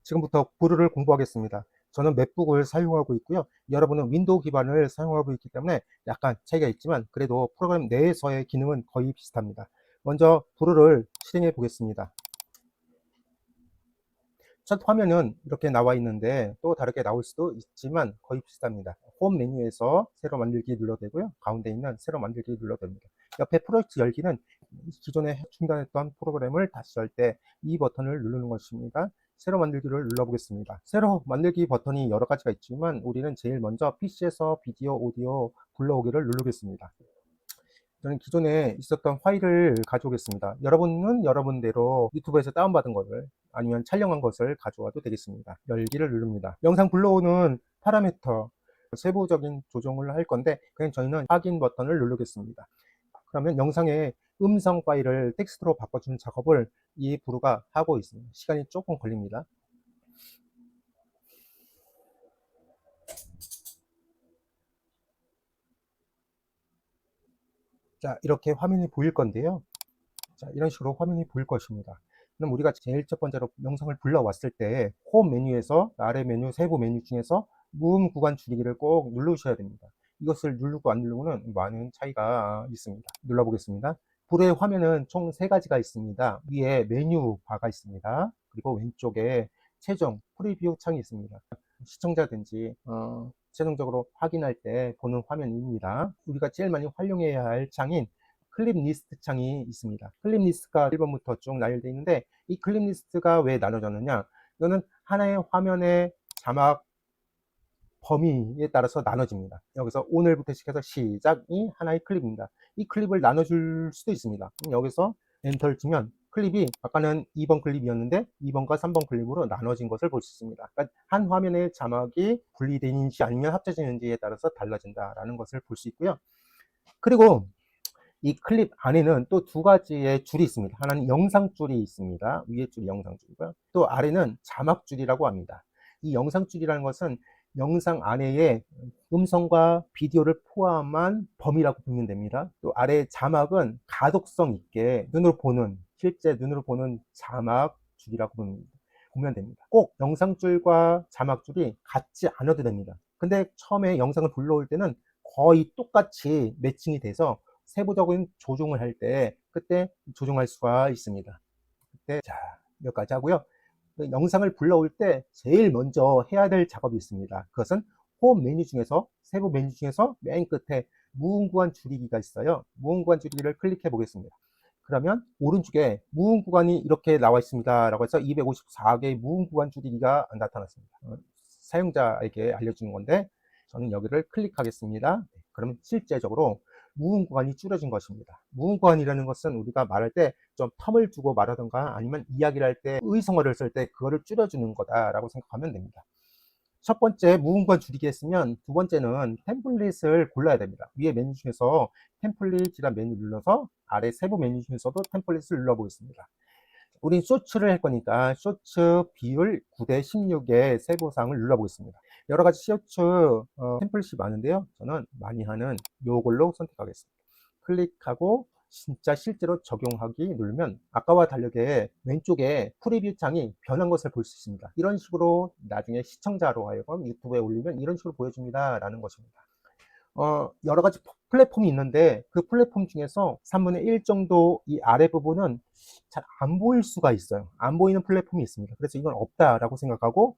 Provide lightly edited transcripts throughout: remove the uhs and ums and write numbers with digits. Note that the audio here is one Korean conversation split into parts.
지금부터 브루를 공부하겠습니다. 저는 맥북을 사용하고 있고요. 여러분은 윈도우 기반을 사용하고 있기 때문에 약간 차이가 있지만 그래도 프로그램 내에서의 기능은 거의 비슷합니다. 먼저 브루를 실행해 보겠습니다. 첫 화면은 이렇게 나와 있는데 또 다르게 나올 수도 있지만 거의 비슷합니다. 홈 메뉴에서 새로 만들기 눌러도 되고요. 가운데 있는 새로 만들기 눌러도 됩니다. 옆에 프로젝트 열기는 기존에 중단했던 프로그램을 다시 열 때 이 버튼을 누르는 것입니다. 새로 만들기를 눌러보겠습니다. 새로 만들기 버튼이 여러 가지가 있지만 우리는 제일 먼저 PC에서 비디오, 오디오 불러오기를 누르겠습니다. 저는 기존에 있었던 파일을 가져오겠습니다. 여러분은 여러분대로 유튜브에서 다운받은 것을 아니면 촬영한 것을 가져와도 되겠습니다. 열기를 누릅니다. 영상 불러오는 파라미터 세부적인 조정을 할 건데 그냥 저희는 확인 버튼을 누르겠습니다. 그러면 영상의 음성 파일을 텍스트로 바꿔주는 작업을 이 브루가 하고 있습니다. 시간이 조금 걸립니다. 자, 이렇게 화면이 보일 건데요. 자, 이런 식으로 화면이 보일 것입니다. 그럼 우리가 제일 첫 번째로 영상을 불러왔을 때 홈 메뉴에서 아래 메뉴 세부 메뉴 중에서 무음 구간 줄이기를 꼭 누르셔야 됩니다. 이것을 누르고 안 누르고는 많은 차이가 있습니다. 눌러보겠습니다. 불의 화면은 총 3가지가 있습니다. 위에 메뉴 바가 있습니다. 그리고 왼쪽에 최종 프리뷰 창이 있습니다. 시청자든지 최종적으로 확인할 때 보는 화면입니다. 우리가 제일 많이 활용해야 할 창인 클립 리스트 창이 있습니다. 클립 리스트가 1번부터 쭉 나열되어 있는데 이 클립 리스트가 왜 나눠졌느냐, 이거는 하나의 화면의 자막 범위에 따라서 나눠집니다. 여기서 오늘부터 시작해서 시작이 하나의 클립입니다. 이 클립을 나눠줄 수도 있습니다. 여기서 엔터를 치면 클립이 아까는 2번 클립이었는데 2번과 3번 클립으로 나눠진 것을 볼 수 있습니다. 그러니까 한 화면의 자막이 분리되는지 아니면 합쳐지는지에 따라서 달라진다라는 것을 볼 수 있고요. 그리고 이 클립 안에는 또 2가지의 줄이 있습니다. 하나는 영상줄이 있습니다. 위에 줄이 영상줄이고요. 또 아래는 자막줄이라고 합니다. 이 영상줄이라는 것은 영상 안에의 음성과 비디오를 포함한 범위라고 보면 됩니다. 또 아래 자막은 가독성 있게 눈으로 보는, 실제 눈으로 보는 자막줄이라고 보면 됩니다. 꼭 영상줄과 자막줄이 같지 않아도 됩니다. 근데 처음에 영상을 불러올 때는 거의 똑같이 매칭이 돼서 세부적인 조정을 할 때 그때 조정할 수가 있습니다. 그때 자, 여기까지 하고요. 영상을 불러올 때 제일 먼저 해야 될 작업이 있습니다. 그것은 홈 메뉴 중에서 세부 메뉴 중에서 맨 끝에 무음구간 줄이기가 있어요. 무음구간 줄이기를 클릭해 보겠습니다. 그러면 오른쪽에 무음구간이 이렇게 나와 있습니다 라고 해서 254개의 무음구간 줄이기가 나타났습니다. 사용자에게 알려주는 건데 저는 여기를 클릭하겠습니다. 그러면 실제적으로 무음 구간이 줄여진 것입니다. 무음 구간이라는 것은 우리가 말할 때 좀 텀을 두고 말하던가 아니면 이야기를 할 때 의성어를 쓸 때 그거를 줄여주는 거다라고 생각하면 됩니다. 첫 번째 무음 구간 줄이기 했으면 두 번째는 템플릿을 골라야 됩니다. 위에 메뉴 중에서 템플릿이란 메뉴 눌러서 아래 세부 메뉴 중에서도 템플릿을 눌러보겠습니다. 우린 쇼츠를 할 거니까 쇼츠 비율 9대 16의 세부사항을 눌러보겠습니다. 여러 가지 쇼츠 템플릿이 많은데요. 저는 많이 하는 요걸로 선택하겠습니다. 클릭하고 진짜 실제로 적용하기 누르면 아까와 다르게 왼쪽에 프리뷰 창이 변한 것을 볼 수 있습니다. 이런 식으로 나중에 시청자로 하여금 유튜브에 올리면 이런 식으로 보여줍니다 라는 것입니다. 여러 가지 플랫폼이 있는데 그 플랫폼 중에서 3분의 1 정도 이 아래 부분은 잘 안 보일 수가 있어요. 안 보이는 플랫폼이 있습니다. 그래서 이건 없다라고 생각하고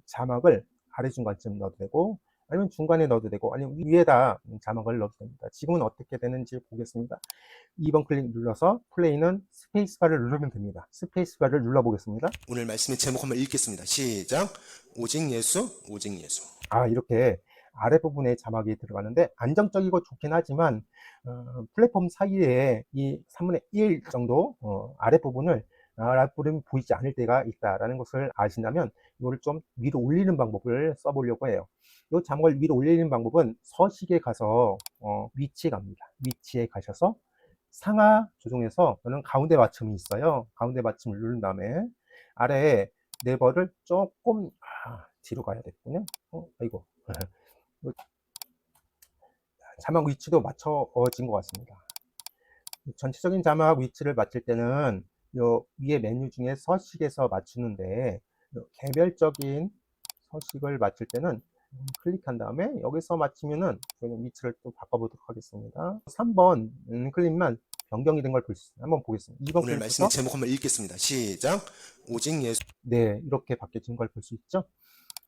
자막을 아래 중간쯤 넣어도 되고 아니면 중간에 넣어도 되고 아니면 위에다 자막을 넣어도 됩니다. 지금은 어떻게 되는지 보겠습니다. 2번 클릭 눌러서 플레이는 스페이스바를 누르면 됩니다. 스페이스바를 눌러보겠습니다. 오늘 말씀의 제목 한번 읽겠습니다. 시작. 오직 예수, 오직 예수. 이렇게 아랫부분에 자막이 들어가는데 안정적이고 좋긴 하지만 플랫폼 사이에 이 3분의 1 정도 아랫부분을 아랫부분이 보이지 않을 때가 있다라는 것을 아신다면 이거를 좀 위로 올리는 방법을 써보려고 해요. 이 자막을 위로 올리는 방법은 서식에 가서 위치에 갑니다. 위치에 가셔서 상하 조정해서 저는 가운데 맞춤이 있어요. 가운데 맞춤을 누른 다음에 아래에 네버를 조금 뒤로 가야 되겠군요. 아이고. 자막 위치도 맞춰진 것 같습니다. 전체적인 자막 위치를 맞출 때는 요 위에 메뉴 중에 서식에서 맞추는데 개별적인 서식을 맞출 때는 클릭한 다음에 여기서 맞추면은 저희는 위치를 또 바꿔보도록 하겠습니다. 3번 클릭만 변경이 된 걸 볼 수 있어요. 한번 보겠습니다. 2번 오늘 말씀의 클릭부터 제목 한번 읽겠습니다. 시작. 오직 예수. 네, 이렇게 바뀌어진 걸 볼 수 있죠.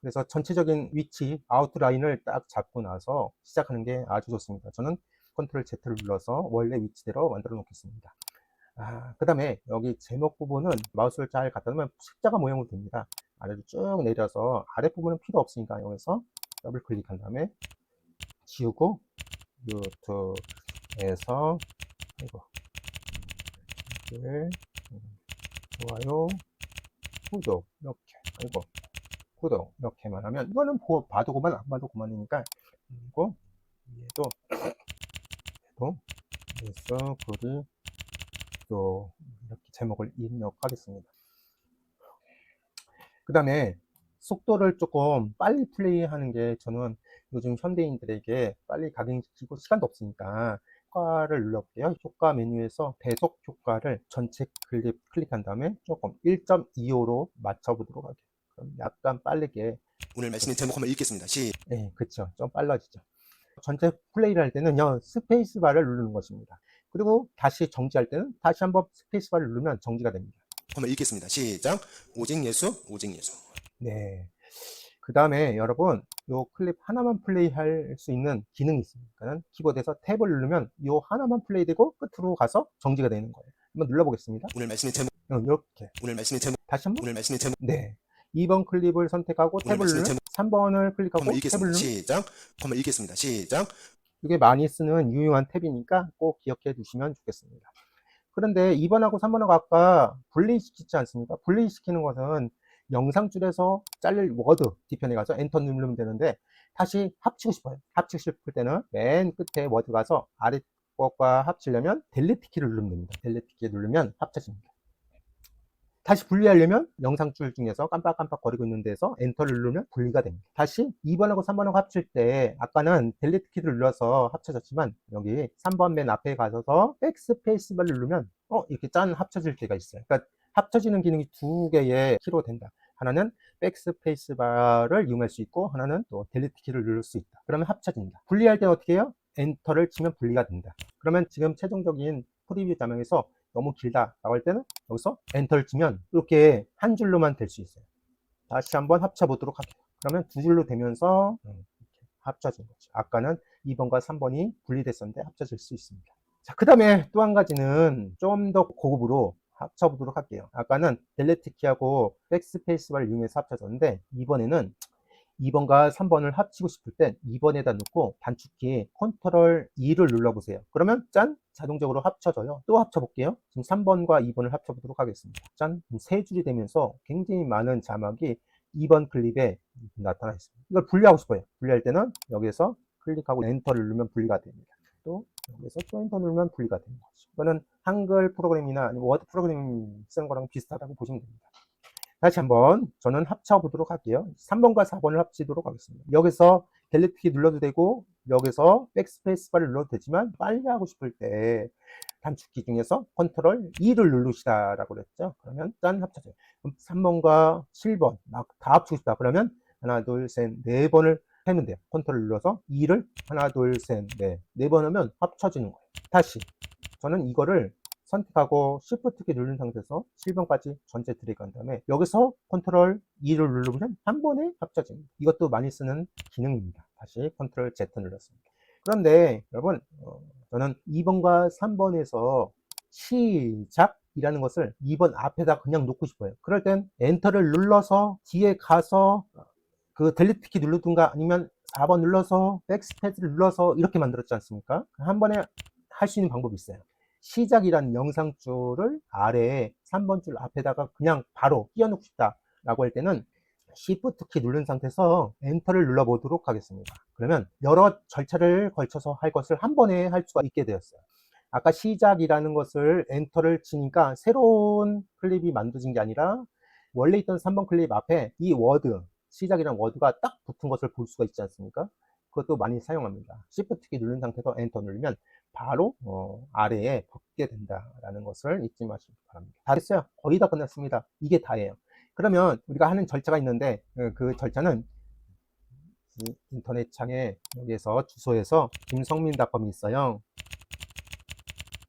그래서 전체적인 위치, 아웃라인을 딱 잡고 나서 시작하는 게 아주 좋습니다. 저는 컨트롤 Z를 눌러서 원래 위치대로 만들어 놓겠습니다. 그 다음에 여기 제목 부분은 마우스를 잘 갖다 놓으면 십자가 모양으로 됩니다. 아래로 쭉 내려서 아랫부분은 필요 없으니까 여기서 더블 클릭한 다음에 지우고 유튜브에서 이거 좋아요, 구독 이렇게 그리고 구독 이렇게만 하면 이거는 봐도 그만 안 봐도 그만이니까 그리고 얘도 예서 글이 또 이렇게 제목을 입력하겠습니다. 그 다음에 속도를 조금 빨리 플레이하는 게 저는 요즘 현대인들에게 빨리 각인시키고 시간도 없으니까 효과를 눌러볼게요. 효과 메뉴에서 배속 효과를 전체 클릭한 다음에 조금 1.25로 맞춰보도록 할게요. 그럼 약간 빠르게. 오늘 말씀의 제목 한번 읽겠습니다. 네, 그쵸. 좀 빨라지죠. 전체 플레이를 할 때는요, 스페이스바를 누르는 것입니다. 그리고 다시 정지할 때는 다시 한번 스페이스바를 누르면 정지가 됩니다. 한번 읽겠습니다. 시작. 오직 예수, 오직 예수. 네. 그 다음에 여러분, 요 클립 하나만 플레이할 수 있는 기능이 있으니까 키보드에서 탭을 누르면 요 하나만 플레이되고 끝으로 가서 정지가 되는 거예요. 한번 눌러보겠습니다. 오늘 말씀의 제목. 이렇게. 오늘 말씀의 제목. 다시 한번. 오늘 말씀의 제목. 네. 2번 클립을 선택하고 오늘 탭을 말씀의 누르면 제목. 3번을 클릭하고 한번 탭을 읽겠습니다. 누르면 시작. 한번 읽겠습니다. 시작. 이게 많이 쓰는 유용한 탭이니까 꼭 기억해 두시면 좋겠습니다. 그런데 2번하고 3번하고 아까 분리시키지 않습니까? 분리시키는 것은 영상줄에서 잘릴 워드 뒤편에 가서 엔터 누르면 되는데 다시 합치고 싶어요. 합치고 싶을 때는 맨 끝에 워드 가서 아래 것과 합치려면 델리트 키를 누르면 됩니다. 델리트 키 누르면 합쳐집니다. 다시 분리하려면 영상줄 중에서 깜빡깜빡거리고 있는 데서 엔터를 누르면 분리가 됩니다. 다시 2번하고 3번하고 합칠 때 아까는 델리트 키를 눌러서 합쳐졌지만 여기 3번 맨 앞에 가셔서 백스페이스바를 누르면 이렇게 짠 합쳐질 때가 있어요. 그러니까 합쳐지는 기능이 두 개의 키로 된다. 하나는 백스페이스바를 이용할 수 있고 하나는 또 델리트 키를 누를 수 있다. 그러면 합쳐진다. 분리할 때는 어떻게 해요? 엔터를 치면 분리가 된다. 그러면 지금 최종적인 프리뷰 자명에서 너무 길다라고 할 때는 여기서 엔터를 치면 이렇게 한 줄로만 될 수 있어요. 다시 한번 합쳐 보도록 할게요. 그러면 두 줄로 되면서 이렇게 합쳐진 거죠. 아까는 2번과 3번이 분리됐었는데 합쳐질 수 있습니다. 자, 그 다음에 또 한 가지는 좀 더 고급으로 합쳐 보도록 할게요. 아까는 델리트 키하고 백스페이스바를 이용해서 합쳐졌는데 이번에는 2번과 3번을 합치고 싶을 땐 2번에다 놓고 단축키 컨트롤 2를 눌러보세요. 그러면 짠! 자동적으로 합쳐져요. 또 합쳐볼게요. 지금 3번과 2번을 합쳐보도록 하겠습니다. 짠! 세 줄이 되면서 굉장히 많은 자막이 2번 클립에 나타나 있습니다. 이걸 분리하고 싶어요. 분리할 때는 여기에서 클릭하고 엔터를 누르면 분리가 됩니다. 또 여기서 또 엔터 누르면 분리가 되는 거죠. 이거는 한글 프로그램이나 워드 프로그램 쓰는 거랑 비슷하다고 보시면 됩니다. 다시 한번 저는 합쳐보도록 할게요. 3번과 4번을 합치도록 하겠습니다. 여기서 델리트 키 눌러도 되고 여기서 백스페이스 바를 눌러도 되지만 빨리 하고 싶을 때 단축키 중에서 컨트롤 2를 누르시다라고 그랬죠. 그러면 짠 합쳐져요. 그럼 3번과 7번 막 다 합치고 싶다. 그러면 하나 둘셋 네 번을 하면 돼요. 컨트롤 눌러서 2를 하나 둘셋 네 번 하면 합쳐지는 거예요. 다시 저는 이거를 선택하고 Shift 키 누른 상태에서 7번까지 전체 드래그한 다음에 여기서 컨트롤 2를 누르면 한 번에 합쳐집니다. 이것도 많이 쓰는 기능입니다. 다시 컨트롤 Z 눌렀습니다. 그런데 여러분 저는 2번과 3번에서 시작이라는 것을 2번 앞에다 그냥 놓고 싶어요. 그럴 땐 엔터를 눌러서 뒤에 가서 그 델리트 키 누르든가 아니면 4번 눌러서 백스페이스를 눌러서 이렇게 만들었지 않습니까? 한 번에 할 수 있는 방법이 있어요. 시작이라는 영상줄을 아래에 3번 줄 앞에다가 그냥 바로 끼워놓고 싶다 라고 할 때는 Shift 키 누른 상태에서 엔터를 눌러 보도록 하겠습니다. 그러면 여러 절차를 걸쳐서 할 것을 한 번에 할 수가 있게 되었어요. 아까 시작이라는 것을 엔터를 치니까 새로운 클립이 만들어진 게 아니라 원래 있던 3번 클립 앞에 이 워드 시작이라는 워드가 딱 붙은 것을 볼 수가 있지 않습니까? 그것도 많이 사용합니다. Shift 키 누른 상태에서 엔터 누르면 바로 아래에 붙게 된다라는 것을 잊지 마시기 바랍니다. 다 됐어요. 거의 다 끝났습니다. 이게 다예요. 그러면 우리가 하는 절차가 있는데 그 절차는 이 인터넷 창에 여기에서 주소에서 김성민닷컴이 있어요.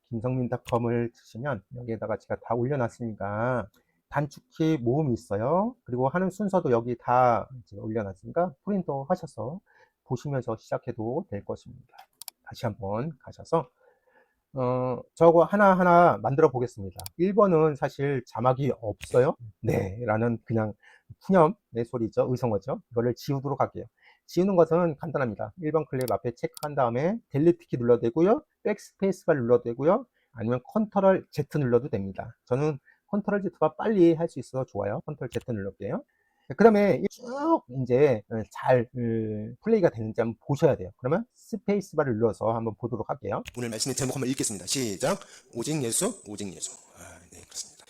김성민닷컴을 치시면 여기에다가 제가 다 올려놨으니까 단축키 모음이 있어요. 그리고 하는 순서도 여기 다 제가 올려놨으니까 프린터 하셔서 보시면서 시작해도 될 것입니다. 다시 한번 가셔서 저거 하나하나 만들어 보겠습니다. 1번은 사실 자막이 없어요. 네, 라는 그냥 푸념의 소리죠. 의성어죠. 이거를 지우도록 할게요. 지우는 것은 간단합니다. 1번 클립 앞에 체크한 다음에 델리트 키 눌러도 되고요. 백스페이스바 눌러도 되고요. 아니면 컨트롤 Z 눌러도 됩니다. 저는 컨트롤 Z가 빨리 할 수 있어서 좋아요. 컨트롤 Z 눌러볼게요. 그 다음에 쭉 이제 잘 플레이가 되는지 한번 보셔야 돼요. 그러면 스페이스바를 눌러서 한번 보도록 할게요. 오늘 말씀의 제목 한번 읽겠습니다. 시작. 오직 예수, 오직 예수. 네, 그렇습니다.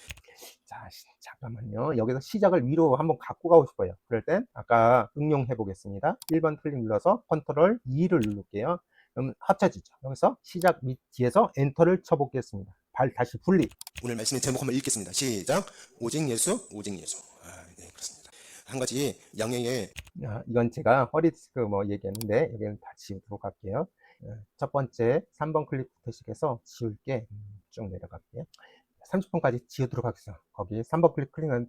자, 잠깐만요. 여기서 시작을 위로 한번 갖고 가고 싶어요. 그럴 땐 아까 응용해 보겠습니다. 1번 클릭 눌러서 컨트롤 2를 누를게요. 그럼 합쳐지죠. 여기서 시작 밑 뒤에서 엔터를 쳐보겠습니다. 다시 분리. 오늘 말씀의 제목 한번 읽겠습니다. 시작. 오직 예수, 오직 예수. 네, 그렇습니다. 한 가지 양해에 이건 제가 허리디스크 뭐 얘기했는데 여기는 다 지우도록 할게요. 첫 번째 3번 클릭부터 시작해서 지울게 쭉 내려갈게요. 30번까지 지우도록 하겠습니다. 거기 3번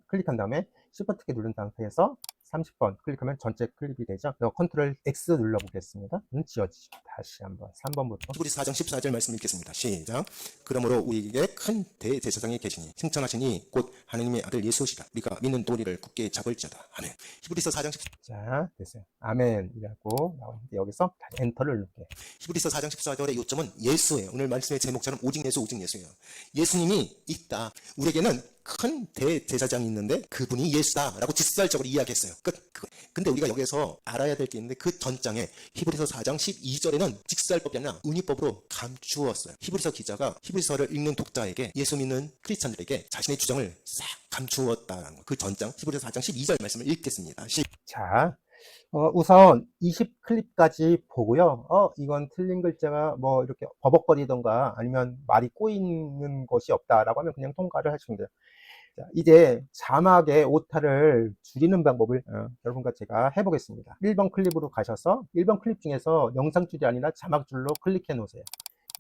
클릭한 다음에 Shift 키 누른 상태에서 30번 클릭하면 전체 클립이 되죠. 컨트롤 X 눌러보겠습니다. 지워지죠. 다시 한번 3번부터. 히브리서 4장 14절 말씀 읽겠습니다. 시작. 그러므로 우리에게 큰 대제사장이 계시니 승천하시니 곧 하느님의 아들 예수시라. 우리가 믿는 도리를 굳게 잡을지어다. 아멘. 히브리서 4장 14절. 자, 됐어요. 아멘이라고 나오는데 여기서 다시 엔터를 누를게요. 히브리서 4장 14절의 요점은 예수예요. 오늘 말씀의 제목처럼 오직 예수, 오직 예수예요. 예수님이 있다. 우리에게는 큰 대제사장이 있는데 그분이 예수다라고 직설적으로 이야기했어요. 끝. 근데 우리가 여기서 알아야 될 게 있는데 그 전장에 히브리서 4장 12절에는 직설법이 아니라 은유법으로 감추었어요. 히브리서 기자가 히브리서를 읽는 독자에게 예수 믿는 크리스찬들에게 자신의 주장을 싹 감추었다라는 거. 그 전장 히브리서 4장 12절 말씀을 읽겠습니다. 자, 우선 20클립까지 보고요. 이건 틀린 글자가 뭐 이렇게 버벅거리던가 아니면 말이 꼬이는 것이 없다라고 하면 그냥 통과를 하시면 돼요. 자, 이제 자막의 오타를 줄이는 방법을 여러분과 제가 해보겠습니다. 1번 클립으로 가셔서 1번 클립 중에서 영상줄이 아니라 자막줄로 클릭해 놓으세요.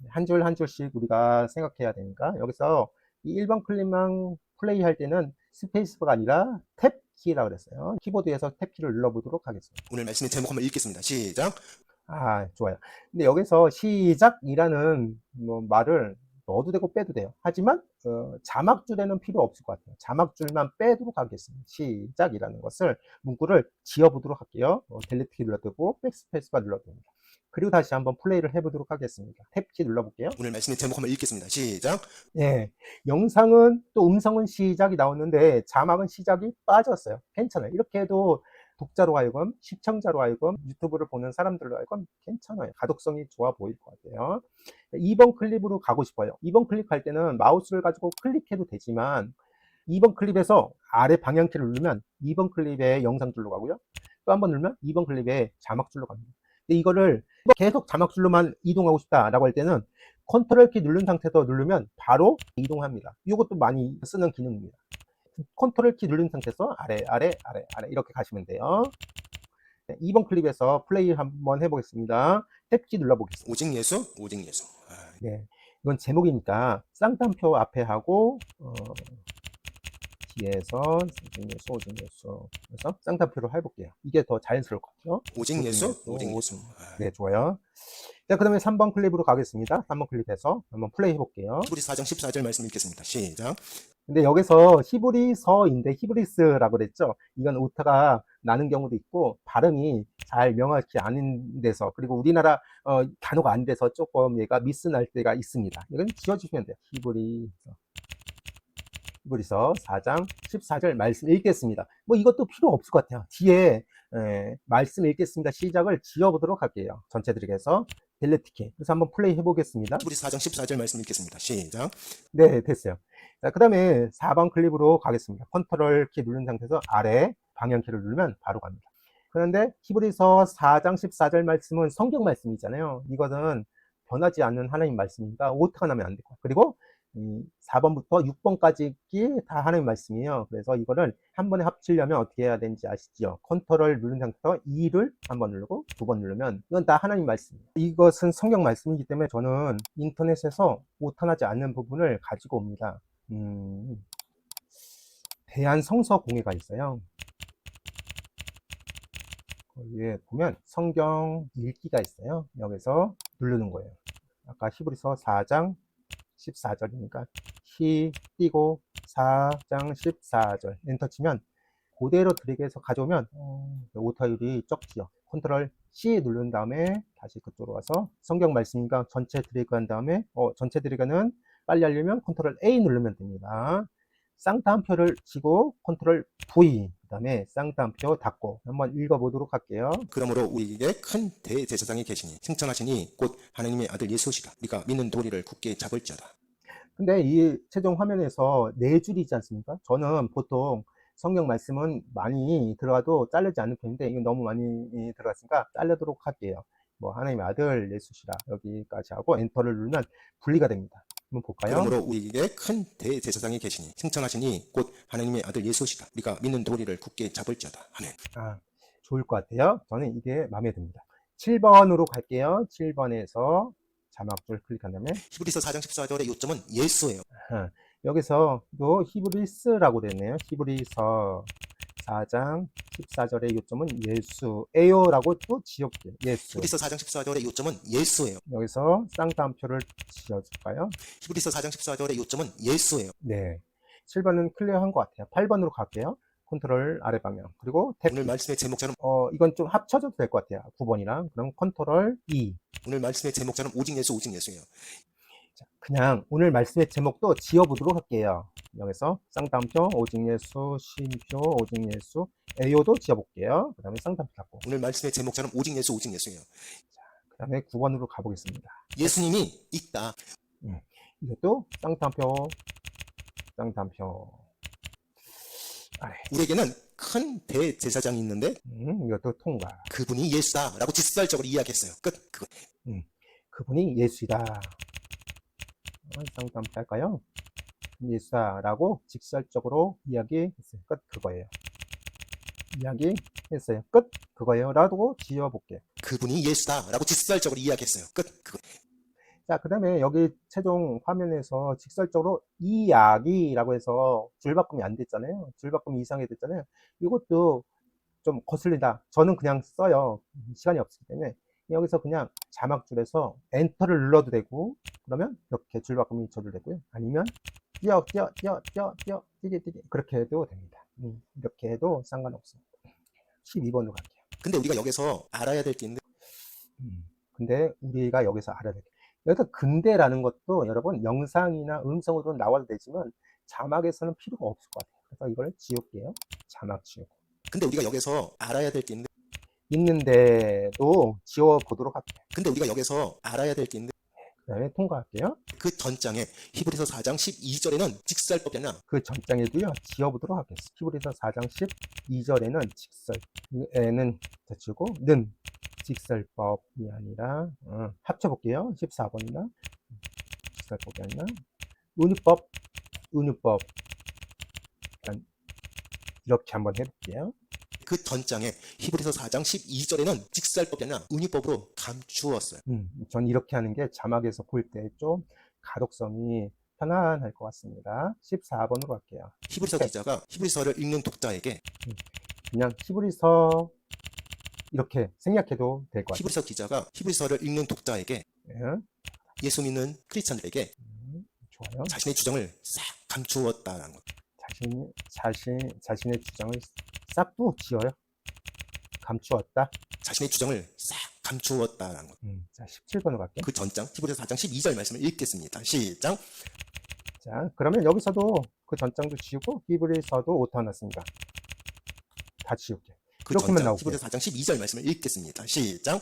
한 줄 한 줄씩 우리가 생각해야 되니까 여기서 이 1번 클립만 플레이할 때는 스페이스바가 아니라 탭 키라고 그랬어요. 키보드에서 탭 키를 눌러보도록 하겠습니다. 오늘 말씀의 제목 한번 읽겠습니다. 시작. 좋아요. 근데 여기서 시작이라는 뭐 말을 넣어도 되고 빼도 돼요. 하지만 자막줄에는 필요 없을 것 같아요. 자막줄만 빼도록 하겠습니다. 시작이라는 것을 문구를 지워보도록 할게요. 델리트 키 눌러도 되고 백스페이스바 눌러도 됩니다. 그리고 다시 한번 플레이를 해보도록 하겠습니다. 탭 키 눌러볼게요. 오늘 말씀의 제목 한번 읽겠습니다. 시작. 예, 영상은 또 음성은 시작이 나오는데 자막은 시작이 빠졌어요. 괜찮아요. 이렇게 해도 독자로 하여금, 시청자로 하여금, 유튜브를 보는 사람들로 하여금 괜찮아요. 가독성이 좋아 보일 것 같아요. 2번 클립으로 가고 싶어요. 2번 클릭할 때는 마우스를 가지고 클릭해도 되지만 2번 클립에서 아래 방향키를 누르면 2번 클립의 영상줄로 가고요. 또 한 번 누르면 2번 클립의 자막줄로 갑니다. 근데 이거를 계속 자막줄로만 이동하고 싶다라고 할 때는 컨트롤 키 누른 상태에서 누르면 바로 이동합니다. 이것도 많이 쓰는 기능입니다. 컨트롤 키 누른 상태에서 아래 이렇게 가시면 돼요. 2번 클립에서 플레이 한번 해보겠습니다. 탭 키 눌러보겠습니다. 오직 예수, 오직 예수. 네, 이건 제목이니까 쌍따옴표 앞에 하고 뒤에서 오직 예수 그래서 쌍따옴표로 해볼게요. 이게 더 자연스러울 것 같죠? 오직 예수, 오직 예수. 네, 좋아요. 자, 그 다음에 3번 클립으로 가겠습니다. 3번 클립해서 한번 플레이 해볼게요. 히브리서 4장 14절 말씀 읽겠습니다. 시작. 근데 여기서 히브리서인데 히브리스라고 그랬죠. 이건 오타가 나는 경우도 있고 발음이 잘 명확히 아닌 데서 그리고 우리나라 단어가 안 돼서 조금 얘가 미스 날 때가 있습니다. 이건 지워주시면 돼요. 히브리서 4장 14절 말씀 읽겠습니다. 뭐 이것도 필요 없을 것 같아요. 뒤에 말씀 읽겠습니다. 시작을 지워보도록 할게요. 전체들에게 해서 델리트 키. 그래서 한번 플레이 해보겠습니다. 히브리서 4장 14절 말씀 읽겠습니다. 시작. 네, 됐어요. 자, 그 다음에 4번 클립으로 가겠습니다. 컨트롤 키 누른 상태에서 아래 방향키를 누르면 바로 갑니다. 그런데 히브리서 4장 14절 말씀은 성경 말씀이잖아요. 이것은 변하지 않는 하나님 말씀이니까 오타가 나면 안 되고 그리고 이 4번부터 6번까지 다 하나님 말씀이에요. 그래서 이거를 한 번에 합치려면 어떻게 해야 되는지 아시죠? 컨트롤 누른 상태에서 2를 한 번 누르고 2번 누르면 이건 다 하나님 말씀이에요. 이것은 성경 말씀이기 때문에 저는 인터넷에서 오탄하지 않는 부분을 가지고 옵니다. 대한성서공회가 있어요. 거기에 보면 성경 읽기가 있어요. 여기서 누르는 거예요. 아까 히브리서 4장 14절이니까 히 띄고 4장 14절 엔터 치면 그대로 드래그해서 가져오면 오타율이 적지요. 컨트롤 C 누른 다음에 다시 그쪽으로 와서 성경 말씀이니까 전체 드래그 한 다음에 전체 드래그는 빨리 하려면 컨트롤 A 누르면 됩니다. 쌍따 한 표를 치고 컨트롤 V 그 다음에 쌍따 한 표 닫고 한번 읽어보도록 할게요. 그러므로 우리에게 큰 대제사장이 계시니 승천하시니 곧 하나님의 아들 예수시라. 우리가 믿는 도리를 굳게 잡을지어다. 근데 이 최종 화면에서 네 줄이지 않습니까? 저는 보통 성경 말씀은 많이 들어가도 자르지 않는 편인데 이건 너무 많이 들어갔으니까 자르도록 할게요. 뭐 하나님의 아들 예수시라 여기까지 하고 엔터를 누르면 분리가 됩니다. 한번 볼까요? 그러므로 우리에게 큰 대제사장이 계시니 승천하시니 곧 하나님의 아들 예수시라. 우리가 믿는 도리를 굳게 잡을지어다. 아멘. 좋을 것 같아요. 저는 이게 마음에 듭니다. 7번으로 갈게요. 7번에서 자막줄 클릭한 다음에 히브리서 4장 14절의 요점은 예수예요. 여기서 또 히브리스라고 되네요. 히브리서 4장 14절의 요점은 예수에요라고 또 지울게요. 예수. 히브리서 4장 14절의 요점은 예수예요. 여기서 쌍따옴표를 지어줄까요? 히브리서 4장 14절의 요점은 예수예요. 네. 7번은 클리어한 것 같아요. 8번으로 갈게요. 컨트롤 아래 방향. 그리고 탭. 오늘 말씀의 제목자는 이건 좀 합쳐져도 될 것 같아요. 9번이랑. 그럼 컨트롤 E. 오늘 말씀의 제목자는 오직 예수 오직 예수예요. 자, 그냥 오늘 말씀의 제목도 지어보도록 할게요. 여기서 쌍따옴표, 오직 예수, 쉼표, 오직 예수, 에요도 지어볼게요. 그 다음에 쌍따옴표 닫고. 오늘 말씀의 제목자는 오직 예수 오직 예수예요. 그 다음에 9번으로 가보겠습니다. 예수님이 있다. 이것도 쌍따옴표, 쌍따옴표. 아래. 우리에게는 큰 대제사장이 있는데 이것도 통과. 그분이 예수다라고 직설적으로 이야기했어요. 끝. 그분이 예수이다. 쌍따옴표 할까요? 예수다라고 직설적으로 이야기했어요. 끝. 그거예요. 이야기했어요. 끝. 그거예요. 라고 지어볼게요. 그분이 예수다라고 직설적으로 이야기했어요. 끝. 자, 그 다음에 여기 최종 화면에서 직설적으로 이야기라고 해서 줄바꿈이 안 됐잖아요. 줄바꿈이 이상하게 됐잖아요. 이것도 좀 거슬린다. 저는 그냥 써요. 시간이 없기 때문에. 여기서 그냥 자막줄에서 엔터를 눌러도 되고, 그러면 이렇게 줄바꿈이 쳐도 되고요. 아니면 띄게 그렇게 해도 됩니다. 이렇게 해도 상관없습니다. 12번으로 갈게요. 근데 우리가 여기서 알아야 될 게 있는데 근데 우리가 여기서 알아야 될 게 여기서 근데라는 것도 여러분 영상이나 음성으로 나와도 되지만 자막에서는 필요가 없을 것 같아요. 그래서 이걸 지울게요. 자막 지우고. 근데 우리가 여기서 알아야 될 게 있는데도 지워보도록 할게요. 근데 우리가 여기서 알아야 될 게 있는데 그 다음에 통과할게요. 그 전장에 히브리서 4장 12절에는 직설법이 아니라 그 전장에도요 지워보도록 하겠습니다. 히브리서 4장 12절에는 직설에는 지우고 는 직설법이 아니라 합쳐볼게요. 14번이나 직설법이 아니라 은유법 이렇게 한번 해볼게요. 그 전장에 히브리서 4장 12절에는 직설법이 아니라 은유법으로 감추었어요. 전 이렇게 하는 게 자막에서 볼 때 좀 가독성이 편안할 것 같습니다. 14번으로 갈게요. 히브리서 기자가 히브리서를 읽는 독자에게 그냥 히브리서 이렇게 생략해도 될 것 같아요. 히브리서 기자가 히브리서를 읽는 독자에게 예수 믿는 크리스찬들에게 좋아요. 자신의 주장을 싹 감추었다라는 것. 자신의 주장을 싹도 지어요. 감추었다. 자신의 주장을 싹 감추었다라는 것. 자, 17번으로 갈게요. 그 전장 히브리서 4장 12절 말씀을 읽겠습니다. 시작. 자, 그러면 여기서도 그 전장도 지우고 히브리서도 오타 났습니다. 다 지울게요. 그 이렇게만 전장 나오고. 히브리서 4장 12절 말씀을 읽겠습니다. 시작.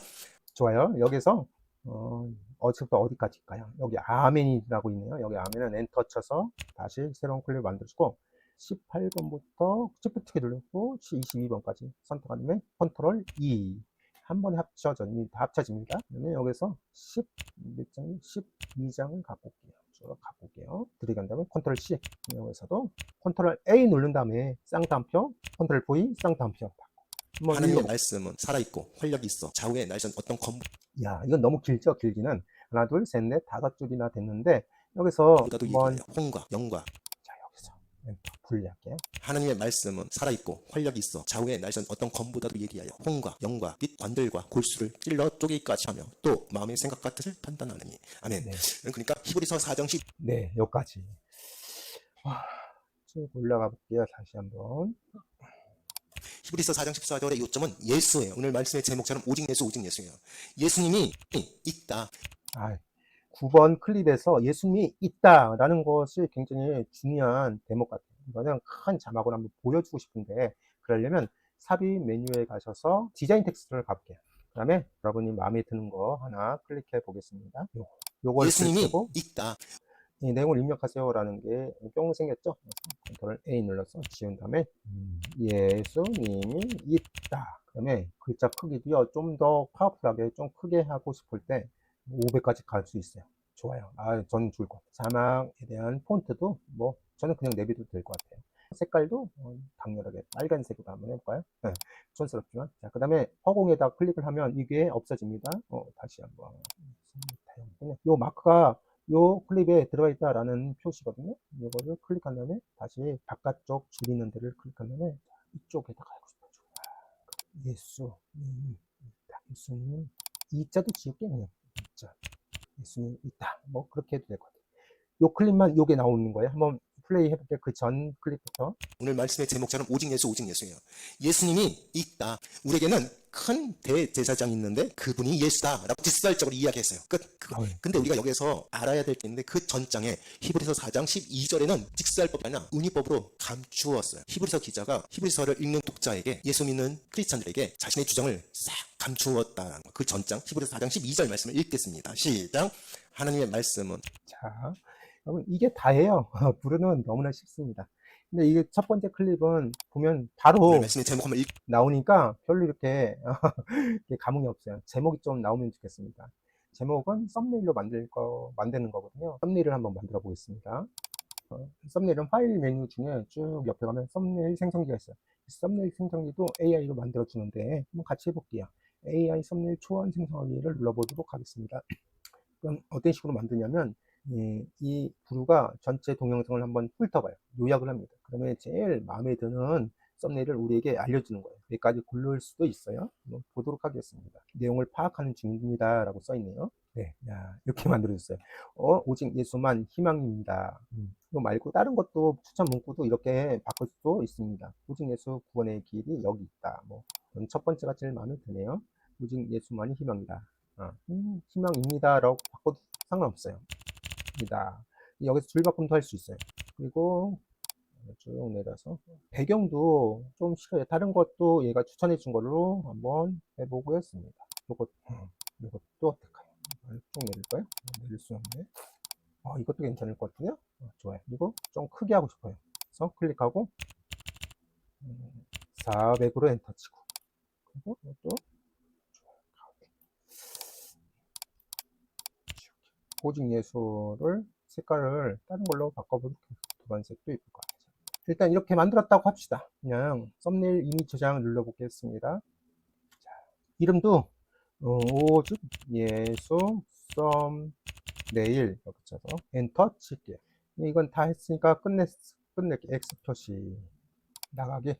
좋아요. 여기서 어디부터 어디까지일까요? 여기 아멘이라고 있네요. 여기 아멘은 엔터 쳐서 다시 새로운 클립 만들고 18번부터 Shift 키 누르고 22번까지 선택한 다음에 컨트롤 E 한 번에 합쳐집니다. 그러면 여기서 12장을 갖고 올게요. 쭉 갖고 올게요. 들어간 다음에 컨트롤 C. 여기서도 컨트롤 A 누른 다음에 쌍따옴표, 컨트롤 V 쌍따옴표. 한번 하나님의 읽어볼게요. 말씀은 살아있고 활력이 있어 좌우에 날선 어떤 야, 이건 너무 길죠? 길기는. 하나, 둘, 셋, 넷, 다섯 줄이나 됐는데, 여기서 건보다도 한번, 예리하여 홍과 영과. 자, 여기서 엔터 분리할게요. 하나님의 말씀은 살아있고 활력이 있어 좌우에 날선 어떤 검보다도 예리하여 홍과 영과 및 관들과 골수를 찔러 쪼개기까지 하며 또 마음의 생각과 뜻을 판단하느니. 아멘. 네, 그러니까 히브리서 4장 10. 네, 여기까지. 쭉 올라가 볼게요. 다시 한번. 히브리서 4장 14절의 요점은 예수예요. 오늘 말씀의 제목처럼 오직 예수 오직 예수예요. 예수님이 있다. 9번 클립에서 예수님이 있다라는 것이 굉장히 중요한 대목 같아요. 이거는 큰 자막으로 한번 보여주고 싶은데, 그러려면 삽입 메뉴에 가셔서 디자인 텍스트를 가볼게요. 그 다음에 여러분이 마음에 드는 거 하나 클릭해 보겠습니다. 요걸 예수님이 클릭하고 있다. 이 내용을 입력하세요라는 게 뿅 생겼죠? 컨트롤 A 눌러서 지운 다음에 예수님이 있다. 그 다음에 글자 크기도요, 좀 더 파워풀하게 좀 크게 하고 싶을 때 500까지 갈 수 있어요. 좋아요. 저는 좋을 것 같아요. 자막에 대한 폰트도 뭐 저는 그냥 내비도 될 것 같아요. 색깔도 강렬하게 빨간색으로 한번 해볼까요? 네, 촌스럽지만. 자, 그 다음에 허공에다 클릭을 하면 이게 없어집니다. 다시 한번. 요 마크가 요 클립에 들어가 있다라는 표시거든요. 이거를 클릭한 다음에 다시 바깥쪽 줄이는 데를 클릭한 다음에 이쪽에다가 하고 싶어요. 예수님 있다. 예수님 이자도 지울게 그냥 이자. 예수님 있다. 뭐 그렇게 해도 될 것 같아요. 요 클립만 요게 나오는 거예요. 한번 플레이 해볼게요. 그 전 클립부터. 오늘 말씀의 제목처럼 오직 예수 오직 예수예요. 예수님이 있다. 우리에게는 큰 대제사장이 있는데 그분이 예수다라고 직설적으로 이야기했어요. 끝. 근데 우리가 여기서 알아야 될 게 있는데 그 전장에 히브리서 4장 12절에는 직설법이 아니라 은유법으로 감추었어요. 히브리서 기자가 히브리서를 읽는 독자에게 예수 믿는 크리스찬들에게 자신의 주장을 싹 감추었다는 거. 그 전장 히브리서 4장 12절 말씀을 읽겠습니다. 시작. 하나님의 말씀은. 자, 여러분 이게 다예요. 부르는 너무나 쉽습니다. 근데 이게 첫 번째 클립은 보면 오늘 바로 말씀의 제목 한번 나오니까 별로 이렇게 감흥이 없어요. 제목이 좀 나오면 좋겠습니다. 제목은 썸네일로 만드는 거거든요. 썸네일을 한번 만들어 보겠습니다. 썸네일은 파일 메뉴 중에 쭉 옆에 가면 썸네일 생성기가 있어요. 썸네일 생성기도 AI로 만들어 주는데 한번 같이 해볼게요. AI 썸네일 초안 생성하기를 눌러보도록 하겠습니다. 그럼 어떤 식으로 만드냐면 이 부루가 전체 동영상을 한번 훑어봐요. 요약을 합니다. 그러면 제일 마음에 드는 썸네일을 우리에게 알려주는 거예요. 몇 가지 고를 수도 있어요. 한번 보도록 하겠습니다. 내용을 파악하는 중입니다. 라고 써있네요. 네, 야, 이렇게 만들어줬어요. 오직 예수만 희망입니다. 이거 말고 다른 것도 추천 문구도 이렇게 바꿀 수도 있습니다. 오직 예수 구원의 길이 여기 있다. 뭐, 첫 번째가 제일 마음에 드네요. 오직 예수만이 희망이다. 희망입니다. 라고 바꿔도 상관없어요. 여기서 줄바꿈도 할 수 있어요. 그리고 쭉 내려서 배경도 좀 싫어요. 다른 것도 얘가 추천해 준 걸로 한번 해보겠습니다. 요것도 택해요. 쭉 내릴까요? 내릴 수 없네. 이것도 괜찮을 것 같은데요? 좋아요. 그리고 좀 크게 하고 싶어요. 그래서 클릭하고 400으로 엔터 치고, 그리고 이것도 오직 예수를 색깔을 다른 걸로 바꿔보도록 두번색도 예쁠 것 같아요. 일단 이렇게 만들었다고 합시다. 그냥 썸네일 이미 저장을 눌러보겠습니다. 자, 이름도 오직 예수 썸네일 이렇게 쳐서 엔터 칠게요. 이건 다 했으니까 끝낼게. X 표시 나가게.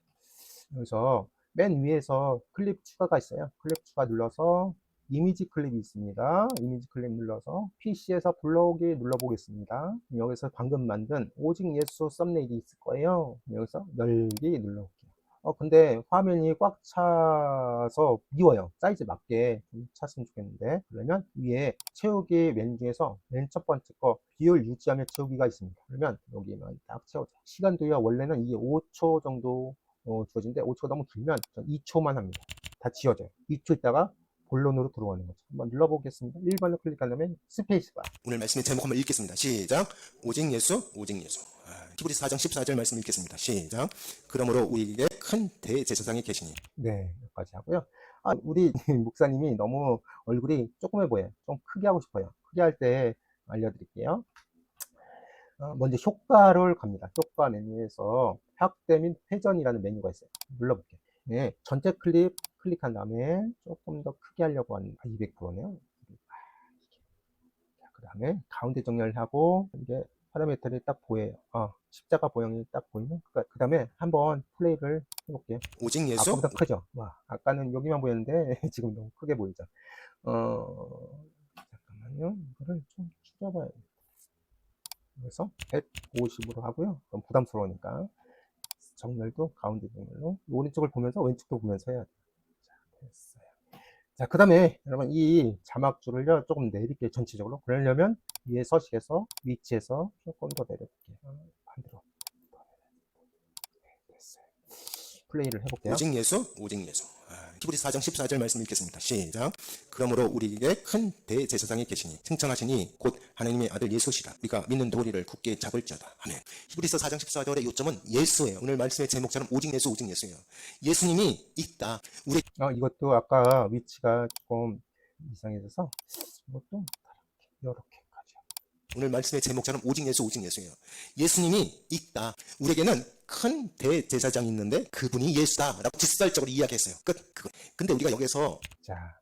여기서 맨 위에서 클립 추가가 있어요. 클립 추가 눌러서 이미지 클립이 있습니다. 이미지 클립 눌러서 PC에서 불러오기 눌러보겠습니다. 여기서 방금 만든 오직 예수 썸네일이 있을 거예요. 여기서 열기 눌러볼게요. 근데 화면이 꽉 차서 미워요. 사이즈 맞게 좀 찼으면 좋겠는데, 그러면 위에 채우기 메뉴 중에서 맨 첫 번째 거 비율 유지하며 채우기가 있습니다. 그러면 여기만 딱 채워져. 시간도요, 원래는 이게 5초 정도 주어진데 5초가 너무 길면 2초만 합니다. 다 지워져요. 2초 있다가 본론으로 들어가는 거죠. 한번 눌러보겠습니다. 1번을 클릭하려면 스페이스바. 오늘 말씀의 제목 한번 읽겠습니다. 시작. 오직 예수 오직 예수. 히브리서 4장 14절 말씀 읽겠습니다. 시작. 그러므로 우리에게 큰 대제사장이 계시니. 네, 여기까지 하고요. 우리 목사님이 너무 얼굴이 조그매 보여요. 좀 크게 하고 싶어요. 크게 할 때 알려드릴게요. 먼저 효과를 갑니다. 효과 메뉴에서 확대 및 회전이라는 메뉴가 있어요. 눌러볼게요. 네, 전체 클릭한 다음에 조금 더 크게 하려고 하는 200%네요. 그 다음에 가운데 정렬하고 이게 파라미터들이 딱 보여요. 십자가 모양이 딱 보이면 그 다음에 한번 플레이를 해볼게요. 오직 예수. 아까보다 크죠? 와, 아까는 여기만 보였는데 지금 너무 크게 보이죠? 잠깐만요. 이거를 좀 줄여봐야 돼요. 그래서 150으로 하고요. 그럼 부담스러우니까 정렬도 가운데 정렬로 오른쪽을 보면서 왼쪽도 보면서 해야 돼요. 자, 됐어요. 자, 그 다음에 여러분 이 자막줄을요 조금 내릴게요. 전체적으로. 그러려면 위에 서식에서 위치에서 조금 더 내려볼게요. 반대로. 네, 됐어요. 플레이를 해볼게요. 오직 예수, 오직 예수. 히브리서 4장 14절 말씀 읽겠습니다. 시작. 그러므로 우리에게 큰 대제사장이 계시니 승천하시니 곧 하나님의 아들 예수시라. 우리가 믿는 도리를 굳게 잡을 자다. 아멘. 히브리서 4장 14절의 요점은 예수예요. 오늘 말씀의 제목처럼 오직 예수, 오직 예수예요. 예수님이 있다. 우리 이것도 아까 위치가 조금 이상해져서 이것도 이렇게 가죠. 오늘 말씀의 제목처럼 오직 예수, 오직 예수예요. 예수님이 있다. 우리에게는 큰 대제사장이 있는데 그분이 예수다라고 직설적으로 이야기했어요. 끝. 근데 우리가 여기서 자,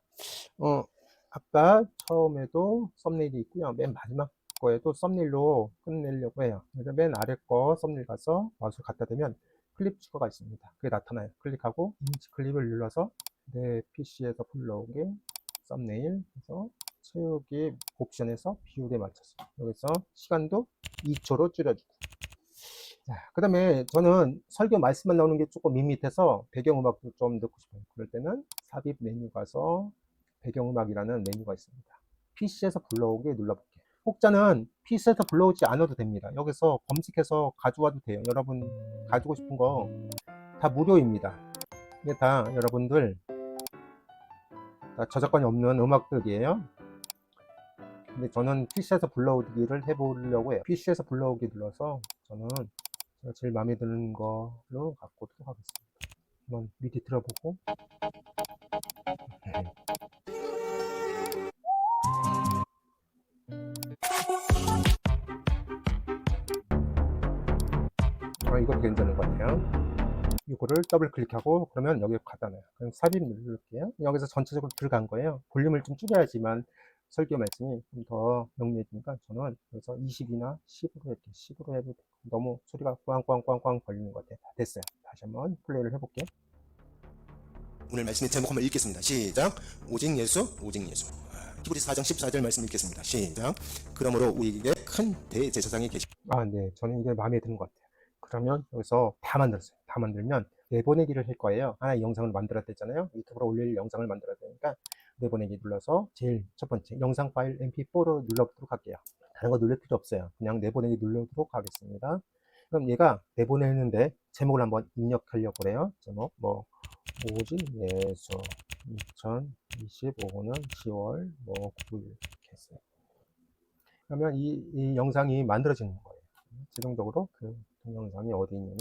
아까 처음에도 썸네일이 있고요. 맨 마지막 거에도 썸네일로 끝내려고 해요. 그래서 맨 아래 거 썸네일 가서 마우스를 갖다 대면 클립 추가가 있습니다. 그게 나타나요. 클릭하고 이미지 클립을 눌러서 내 PC에서 불러오게 썸네일 해서 채우기 옵션에서 비율에 맞춰서 여기서 시간도 2초로 줄여주고. 자, 그 다음에 저는 설교 말씀만 나오는 게 조금 밋밋해서 배경음악도 좀 넣고 싶어요. 그럴 때는 삽입 메뉴 가서 배경음악이라는 메뉴가 있습니다. PC에서 불러오게 눌러볼게요. 혹자는 PC에서 불러오지 않아도 됩니다. 여기서 검색해서 가져와도 돼요. 여러분 가지고 싶은 거 다 무료입니다. 이게 다 여러분들 다 저작권이 없는 음악들이에요. 근데 저는 PC에서 불러오기를 해보려고 해요. PC에서 불러오기 눌러서 저는 제가 제일 마음에 드는 걸로 갖고 오도록 하겠습니다. 한번 미리 들어보고 이것도 괜찮은 것 같아요. 이거를 더블 클릭하고 그러면 여기 갖다 놔요. 그럼 삽입 누를게요. 여기서 전체적으로 들어간 거예요. 볼륨을 좀 줄여야지만 설교 말씀이 좀 더 명료해지니까 저는 여기서 20이나 10으로 이렇게 10으로 해도 너무 소리가 꽝꽝꽝꽝 걸리는 것 같아요. 다 됐어요. 다시 한번 플레이를 해볼게요. 오늘 말씀의 제목 한번 읽겠습니다. 시작. 오직 예수, 오직 예수. 히브리서 4장 14절 말씀 읽겠습니다. 시작. 그러므로 우리에게 큰 대제사장이 계시. 네. 저는 이게 마음에 드는 것 같아요. 그러면 여기서 다 만들었어요. 다 만들면 내보내기를 할 거예요. 하나의 영상을 만들어야 되잖아요. 유튜브로 올릴 영상을 만들어야 되니까 내보내기 눌러서 제일 첫 번째 영상 파일 mp4로 눌러보도록 할게요. 다른 거 누를 필요 없어요. 그냥 내보내기 누르도록 하겠습니다. 그럼 얘가 내보내는데 제목을 한번 입력하려고 그래요. 제목 오직 예수 2025년 10월 9일 이렇게 했어요. 그러면 이 영상이 만들어지는 거예요. 최종적으로 그 동영상이 어디 있냐면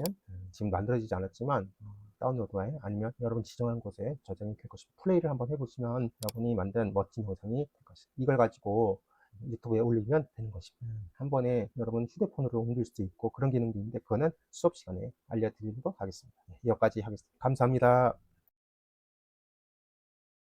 지금 만들어지지 않았지만 다운로드에 아니면 여러분 지정한 곳에 저장이 될 것입니다. 플레이를 한번 해보시면 여러분이 만든 멋진 영상이 될 것입니다. 이걸 가지고 유튜브에 올리면 되는 것입니다. 한 번에 여러분 휴대폰으로 옮길 수도 있고 그런 기능도 있는데 그거는 수업 시간에 알려드리도록 하겠습니다. 여기까지 하겠습니다. 감사합니다.